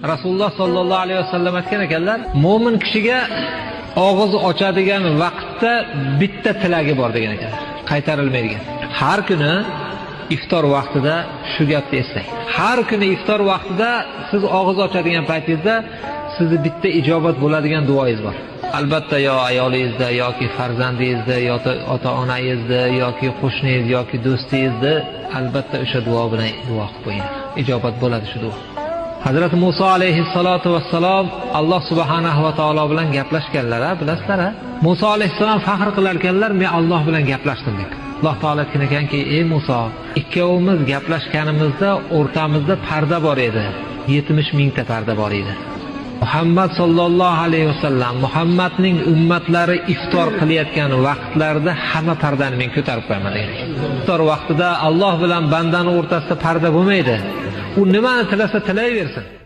Rasululloh sollallohu alayhi vasallam aytgan ekanlar, mo'min kishiga og'iz ochadigan vaqtda bitta tilagi bor degan ekanlar. Qaytarilmaydigan. Har kuni iftor vaqtida shu gapni eslang. Har kuni iftor vaqtida siz og'iz ochadigan paytingizda sizni bitta ijobat bo'ladigan duoingiz bor. Albatta yo ayolingizda yoki farzandingizda yoki ota-onangizda yoki qo'shningiz yoki do'stingizda albatta o'sha duo bilan duo qilib qo'ying. Ijobat bo'ladi shu duo. Hazrat Musa alayhissalatu vassalom Alloh subhanahu va taolo bilan gaplashganlar, bilasizlar? Musa alayhissalom faxr qilar ekanlar, men Alloh bilan gaplashdim deb. Alloh taolo aytgan ekanki, ey Musa, ikkovimiz gaplashganimizda o'rtamizda parda bor edi. 70 mingta parda bor edi. Muhammad sallallohu alayhi vasallam Muhammadning ummatlari iftor qilayotgan vaqtlarda hamma pardani men ko'tarib qo'yaman degan. Iftor vaqtida Alloh bilan bandaning o'rtasida parda bo'lmaydi. U nimani tilasa tilayversin.